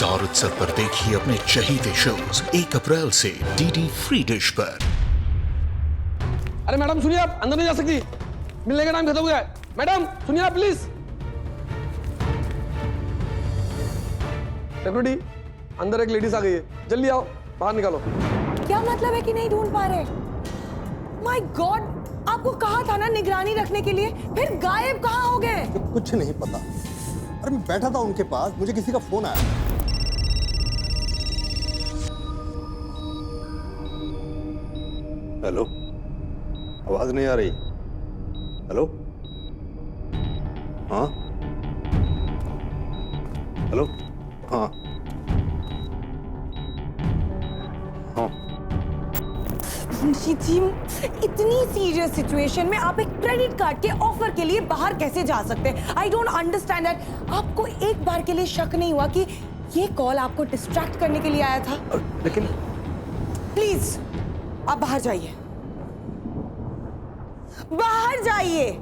Star उत्सव पर देखिए अपने चहीते शोज 1 अप्रैल से डीडी फ्री डिश पर। अरे मैडम सुनिए, आप अंदर नहीं जा सकती, मिलने का टाइम खत्म हो गया है। मैडम सुनिए आप प्लीज। सिक्योरिटी, अंदर एक लेडीज आ गई है, जल्दी आओ, बाहर निकालो। क्या मतलब है कि नहीं ढूंढ पा रहे? माय गॉड, आपको कहा था ना निगरानी रखने के लिए, फिर गायब कहाँ हो गए? कुछ नहीं पता। अरे मैं बैठा था उनके पास, मुझे किसी का फोन आया। हेलो, आवाज नहीं आ रही। हेलो, हाँ हेलो, हाँ हाँ। जी, इतनी सीरियस सिचुएशन में आप एक क्रेडिट कार्ड के ऑफर के लिए बाहर कैसे जा सकते हैं? I don't understand that. आपको एक बार के लिए शक नहीं हुआ कि ये कॉल आपको डिस्ट्रैक्ट करने के लिए आया था? लेकिन प्लीज आप बाहर जाइए, बाहर जाइए।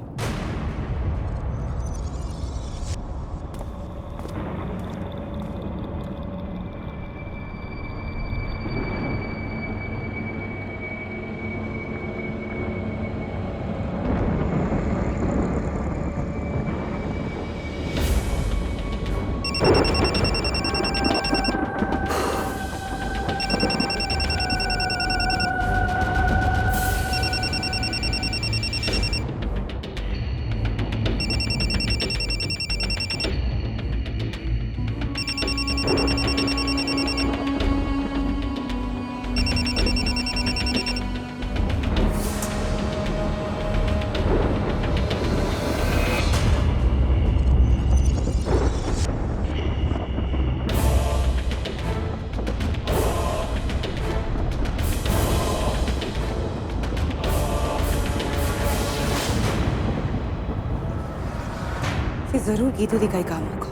जरूर गीतू दिखाई काम को।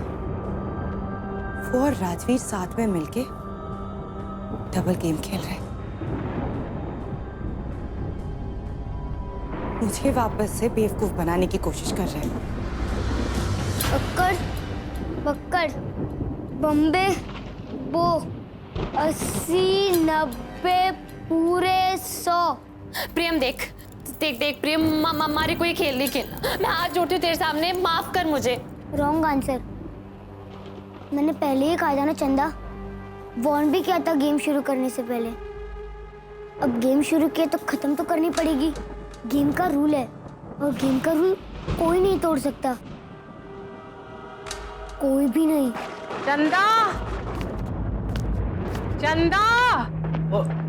वो और राजवीर साथ में मिलके डबल गेम खेल रहे, मुझे वापस से बेवकूफ बनाने की कोशिश कर रहे हैं। बक्कर बक्कर बम्बे वो 80 90 पूरे 100। प्रियम देख देख देख प्रियम, हमारे कोई खेल नहीं खेलना। मैं हाथ जोड़ती हूँ तेरे सामने, माफ कर मुझे। Wrong answer. मैंने पहले ही कहा था ना चंदा, वॉर्न भी किया था गेम शुरू करने से पहले। अब गेम शुरू किया तो खत्म तो करनी पड़ेगी। गेम का रूल है और गेम का रूल कोई नहीं तोड़ सकता, कोई भी नहीं। चंदा, चंदा।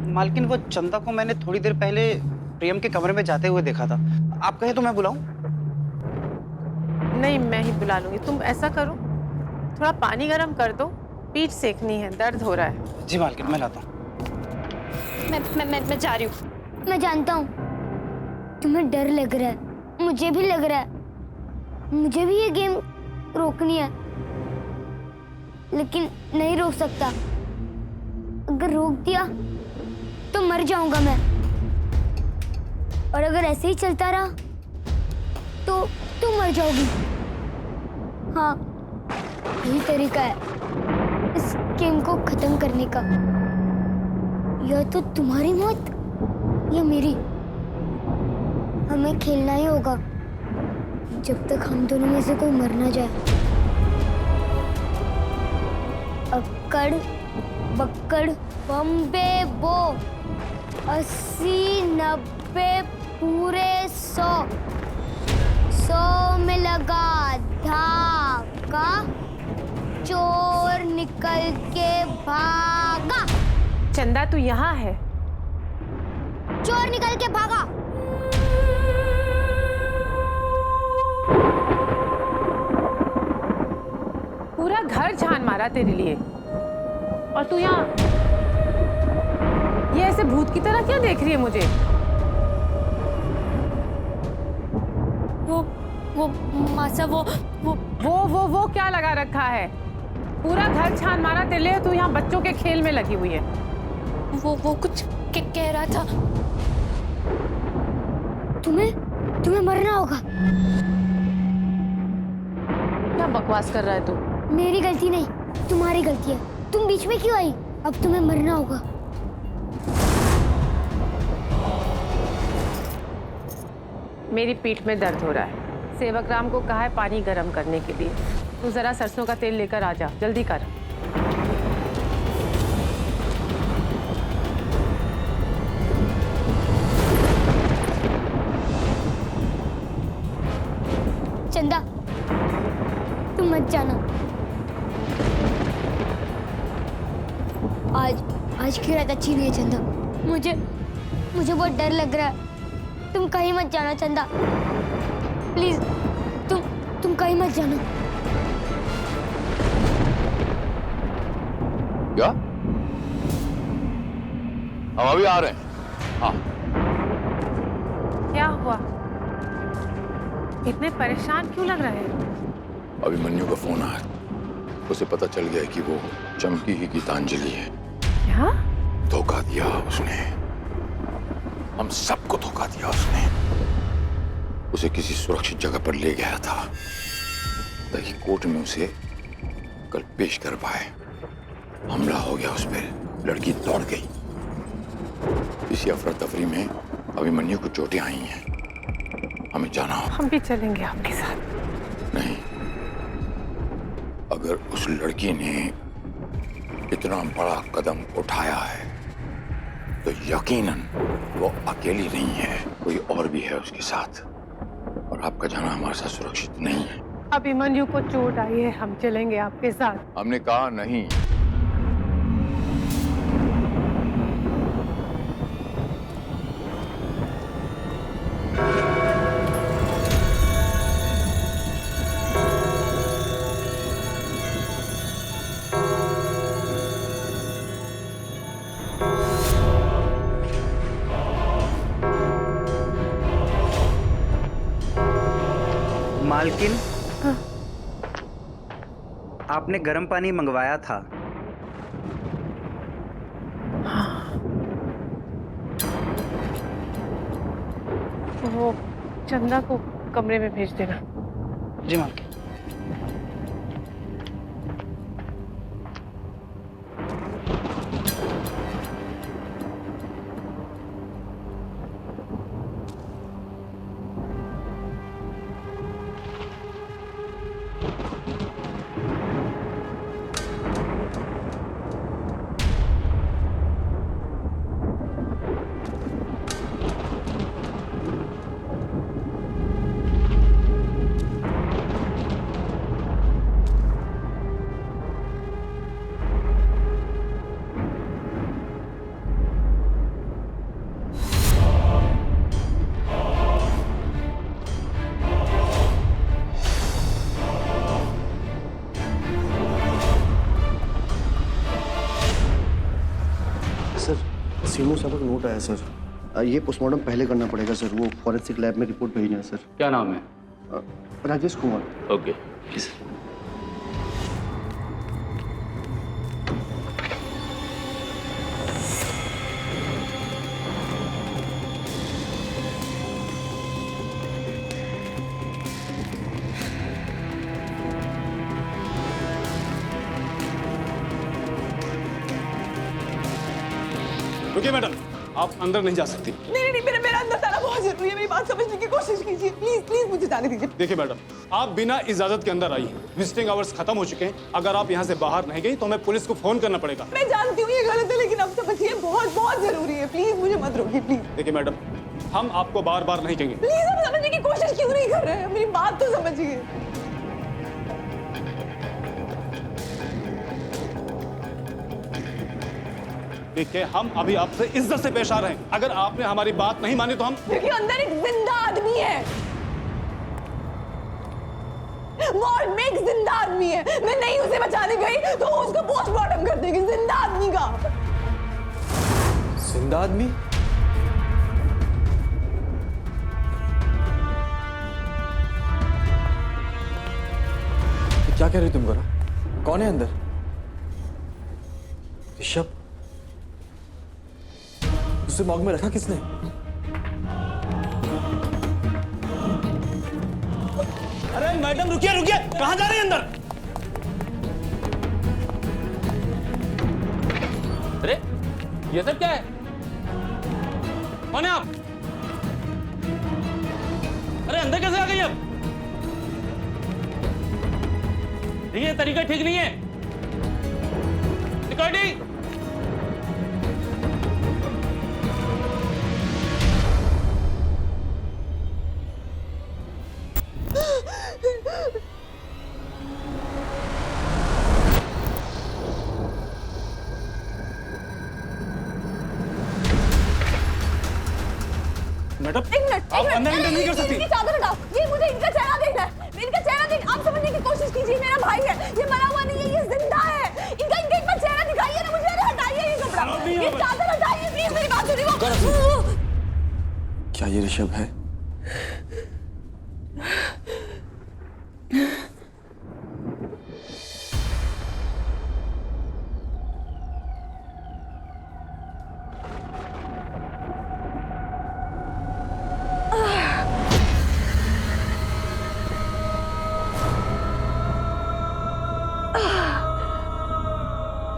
मालकिन, वो चंदा को मैंने थोड़ी देर पहले प्रियम के कमरे में जाते हुए देखा था। आप कहें तो मैं बुलाऊं? नहीं, मैं ही बुला लूंगी। तुम ऐसा करो, थोड़ा पानी गर्म कर दो, पीठ सेकनी है, दर्द हो रहा है। जी मालकिन, मैं लाता हूँ। मैं जा रही हूँ। मैं जानता हूँ तुम्हें डर लग रहा है, मुझे भी लग रहा है। मुझे भी ये गेम रोकनी है, लेकिन नहीं रोक सकता। अगर रोक दिया तो मर जाऊंगा मैं, और अगर ऐसे ही चलता रहा तो तुम मर जाओगी। हाँ, यही तरीका है इस गेम को खत्म करने का। या तो तुम्हारी मौत या मेरी। हमें खेलना ही होगा जब तक हम दोनों में से कोई मर ना जाए। अक्कड़ बक्कड़ बम्बे बो 80 90 पूरे 100। 100 में लगा धागा, चोर निकल के भागा। चंदा तू यहाँ है? चोर निकल के भागा। पूरा घर छान मारा तेरे लिए, और तू यहाँ ये ऐसे भूत की तरह क्यों देख रही है मुझे? वो मासा वो क्या लगा रखा है? पूरा घर छान मारा तेरे लिए, तू यहाँ बच्चों के खेल में लगी हुई है। वो कुछ कह रहा था। तुम्हें मरना होगा। क्या बकवास कर रहा है तू? मेरी गलती नहीं, तुम्हारी गलती है। बीच में क्यों आई? अब तुम्हें मरना होगा। मेरी पीठ में दर्द हो रहा है। सेवक राम को कहा है पानी गर्म करने के लिए। तू जरा सरसों का तेल लेकर आ जा, जल्दी कर। चंदा, तुम मत जाना। आज की रात अच्छी नहीं है चंदा। मुझे बहुत डर लग रहा है। तुम कहीं मत जाना चंदा, प्लीज। तुम कहीं मत जाना। क्या? हम अभी आ रहे हैं। हाँ। क्या हुआ? इतने परेशान क्यों लग रहे हैं? अभिमन्यु का फोन आया। उसे पता चल गया कि वो चमकी ही गीतांजलि है। क्या? धोखा दिया उसने। हम सबको धोखा दिया उसने। उसे किसी सुरक्षित जगह पर ले गया था ताकि कोर्ट में उसे कल पेश कर पाए। हमला हो गया उस पर। लड़की दौड़ गई। इसी अफरा तफरी में अभिमन्यु को चोटें आई हैं। हमें जाना होगा। हम भी चलेंगे आपके साथ। नहीं, अगर उस लड़की ने इतना बड़ा कदम उठाया है तो यकीनन वो अकेली नहीं है, कोई और भी है उसके साथ। और आपका जाना हमारे साथ सुरक्षित नहीं है। अभिमन्यु को चोट आई है, हम चलेंगे आपके साथ। हमने कहा नहीं। मालकिन, आपने गर्म पानी मंगवाया था। वो चंदा को कमरे में भेज देना। जी मालकिन। सीमो साहब का नोट आया सर। ये पोस्टमार्टम पहले करना पड़ेगा सर। वो फॉरेंसिक लैब में रिपोर्ट भेजना है सर। क्या नाम है? राजेश कुमार। ओके। रुकिए मैडम, आप अंदर नहीं जा सकती। नहीं, मेरा अंदर जाना बहुत जरूरी है। मेरी बात समझने की कोशिश कीजिए प्लीज मुझे जाने दीजिए। देखिए मैडम, आप बिना इजाजत के अंदर आई हैं। विजिटिंग आवर्स खत्म हो चुके हैं। अगर आप यहाँ से बाहर नहीं गई तो हमें पुलिस को फोन करना पड़ेगा। मैं जानती हूँ ये गलत है, लेकिन अब समझिए बहुत जरूरी है। प्लीज मुझे मत रोकिए प्लीज। देखिए मैडम, हम आपको बार बार नहीं कहेंगे। प्लीज आप समझने की कोशिश क्यों नहीं कर रहे हैं? मेरी बात तो समझिए। देखिए, हम अभी आपसे इज्जत से पेश आ रहे हैं। अगर आपने हमारी बात नहीं मानी तो हम। क्योंकि अंदर एक जिंदा आदमी है। मॉर्ग में एक जिंदा आदमी है। मैं नहीं उसे बचाने गई तो उसका पोस्टमार्टम कर देगी जिंदा आदमी का। जिंदा आदमी? क्या कह रही तुम गोरा? कौन है अंदर? ऋषभ? उसे मॉग में रखा किसने? अरे मैडम रुकिए, कहाँ जा रही है अंदर? अरे ये सब क्या है? कौन है आप? अरे अंदर कैसे आ गई अब? ये तरीका ठीक नहीं है। सिक्योरिटी, मैडम एक मिनट, आप अंदर एंटर नहीं कर सकती। इनकी चादर हटाओ। ये मुझे इनका चेहरा देखना है। इनका चेहरा देख, आप समझने की कोशिश कीजिए। मेरा भाई है, ये मरा हुआ नहीं है, ये जिंदा है। इनका एक बार चेहरा दिखाइए ना मुझे। अरे हटाइए ये कपड़ा, ये चादर हटाइए प्लीज। मेरी बात सुनिए। क्या ये ऋषभ है?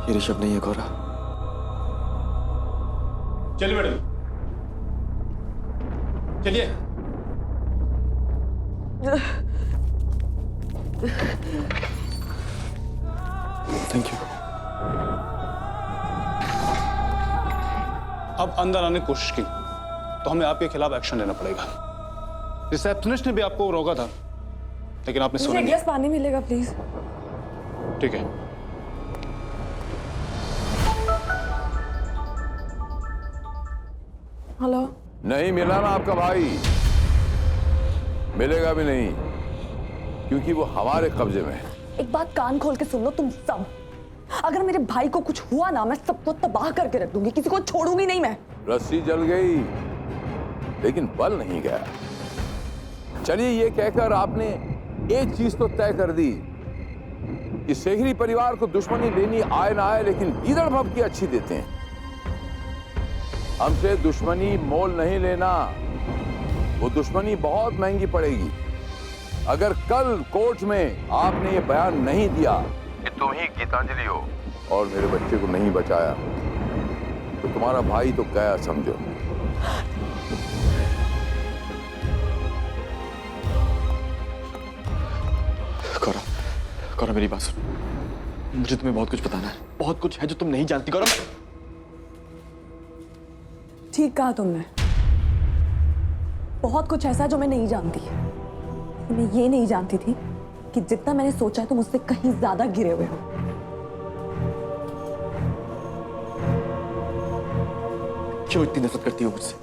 ये ऋषभ नहीं है गौरा। चलिए मैडम, चलिए। Thank you. अब अंदर आने की कोशिश की तो हमें आपके खिलाफ एक्शन लेना पड़ेगा। रिसेप्शनिस्ट ने भी आपको रोका था, लेकिन आपने सुना नहीं। पानी मिलेगा प्लीज? ठीक है। हेलो। नहीं मिला ना आपका भाई, मिलेगा भी नहीं, क्योंकि वो हमारे कब्जे में है। एक बात कान खोल के सुन लो तुम सब। अगर मेरे भाई को कुछ हुआ ना, मैं सबको तबाह करके रख दूंगी, किसी को छोड़ूंगी नहीं मैं। रस्सी जल गई लेकिन बल नहीं गया। चलिए, ये कहकर आपने एक चीज तो तय कर दी कि सेहरी परिवार को दुश्मनी लेनी आए ना आए, लेकिन गीदड़ भभकी अच्छी देते हैं। हमसे दुश्मनी मोल नहीं लेना, वो दुश्मनी बहुत महंगी पड़ेगी। अगर कल कोर्ट में आपने ये बयान नहीं दिया कि तुम ही गीतांजलि हो और मेरे बच्चे को नहीं बचाया, तो तुम्हारा भाई तो गया समझो। गौरा, गौरा मेरी बात सुन। मुझे तुम्हें बहुत कुछ बताना है, बहुत कुछ है जो तुम नहीं जानती। गौरा, ठीक कहा तुमने, बहुत कुछ ऐसा जो मैं नहीं जानती। मैं ये नहीं जानती थी कि जितना मैंने सोचा तुम उससे कहीं ज्यादा गिरे हुए हो। क्यों इतनी नफरत करती हो मुझसे?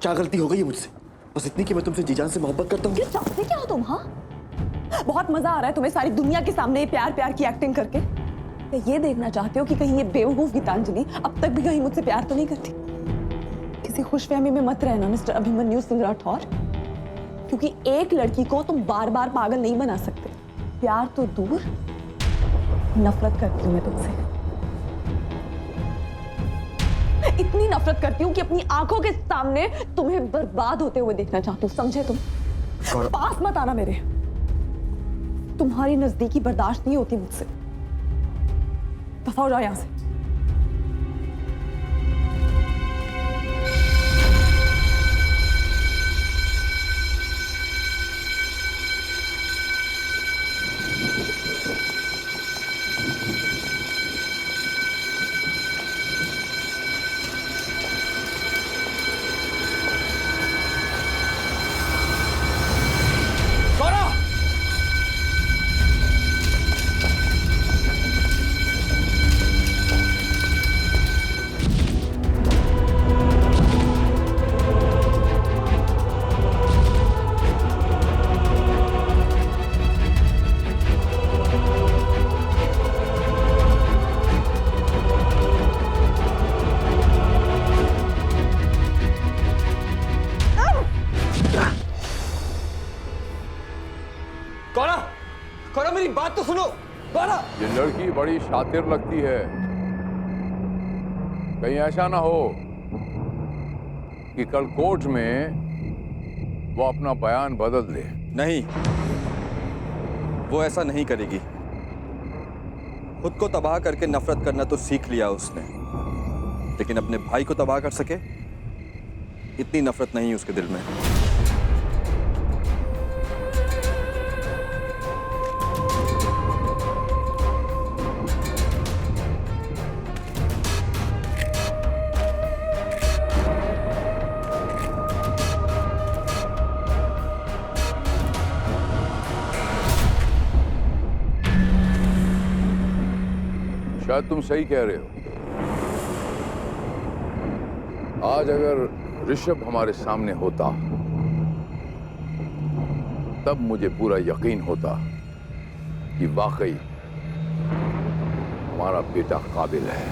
क्या गलती हो गई है मुझसे? बस इतनी कि मैं तुमसे जी जान से मोहब्बत करता हूँ। क्या चाहते क्या हो तुम? हाँ, बहुत मजा आ रहा है तुम्हें सारी दुनिया के सामने ये प्यार प्यार की एक्टिंग करके। या ये देखना चाहते हो कि कहीं ये बेवकूफ गीतांजलि अब तक भी कहीं मुझसे प्यार तो नहीं करती? किसी खुशफहमी में मत रहना मिस्टर अभिमन्यु सिंह राठौर, क्योंकि एक लड़की को तुम बार बार पागल नहीं बना सकते। प्यार तो दूर, नफरत करती हूँ मैं तुमसे। इतनी नफरत करती हूँ कि अपनी आंखों के सामने तुम्हें बर्बाद होते हुए देखना चाहती हूँ, समझे तुम? पास मत आना मेरे, तुम्हारी नजदीकी बर्दाश्त नहीं होती मुझसे। दफा हो जाओ यहां से। गौरा मेरी बात तो सुनो। गौरा, ये लड़की बड़ी शातिर लगती है, कहीं ऐसा ना हो कि कल कोर्ट में वो अपना बयान बदल दे। नहीं, वो ऐसा नहीं करेगी। खुद को तबाह करके नफरत करना तो सीख लिया उसने। लेकिन अपने भाई को तबाह कर सके इतनी नफरत नहीं उसके दिल में। शायद तुम सही कह रहे हो। आज अगर ऋषभ हमारे सामने होता तब मुझे पूरा यकीन होता कि वाकई हमारा बेटा काबिल है।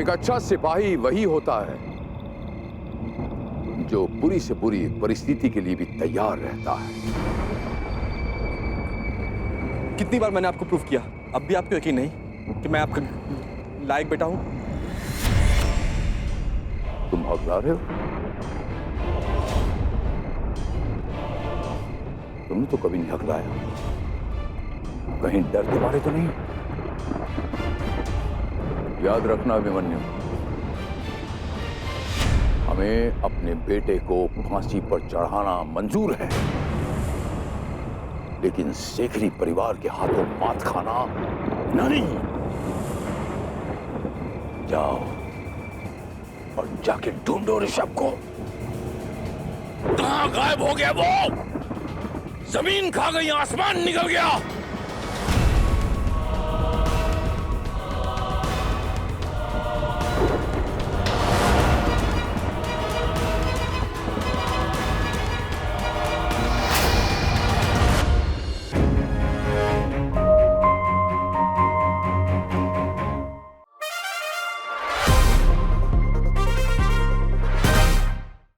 एक अच्छा सिपाही वही होता है जो बुरी से बुरी परिस्थिति के लिए भी तैयार रहता है। कितनी बार मैंने आपको प्रूफ किया, अब भी आपको यकीन नहीं कि मैं आपका लायक बेटा हूं? तुम हकला रहे हो? तुमने तो कभी नहीं हकलाया। कहीं डर के मारे तो नहीं? याद रखना अभिमन्यु, हमें अपने बेटे को फांसी पर चढ़ाना मंजूर है, लेकिन शेखरी परिवार के हाथों मात खाना नहीं। जाओ और जाके ढूंढो ऋषभ को। कहां गायब हो गया वो? जमीन खा गई, आसमान निकल गया।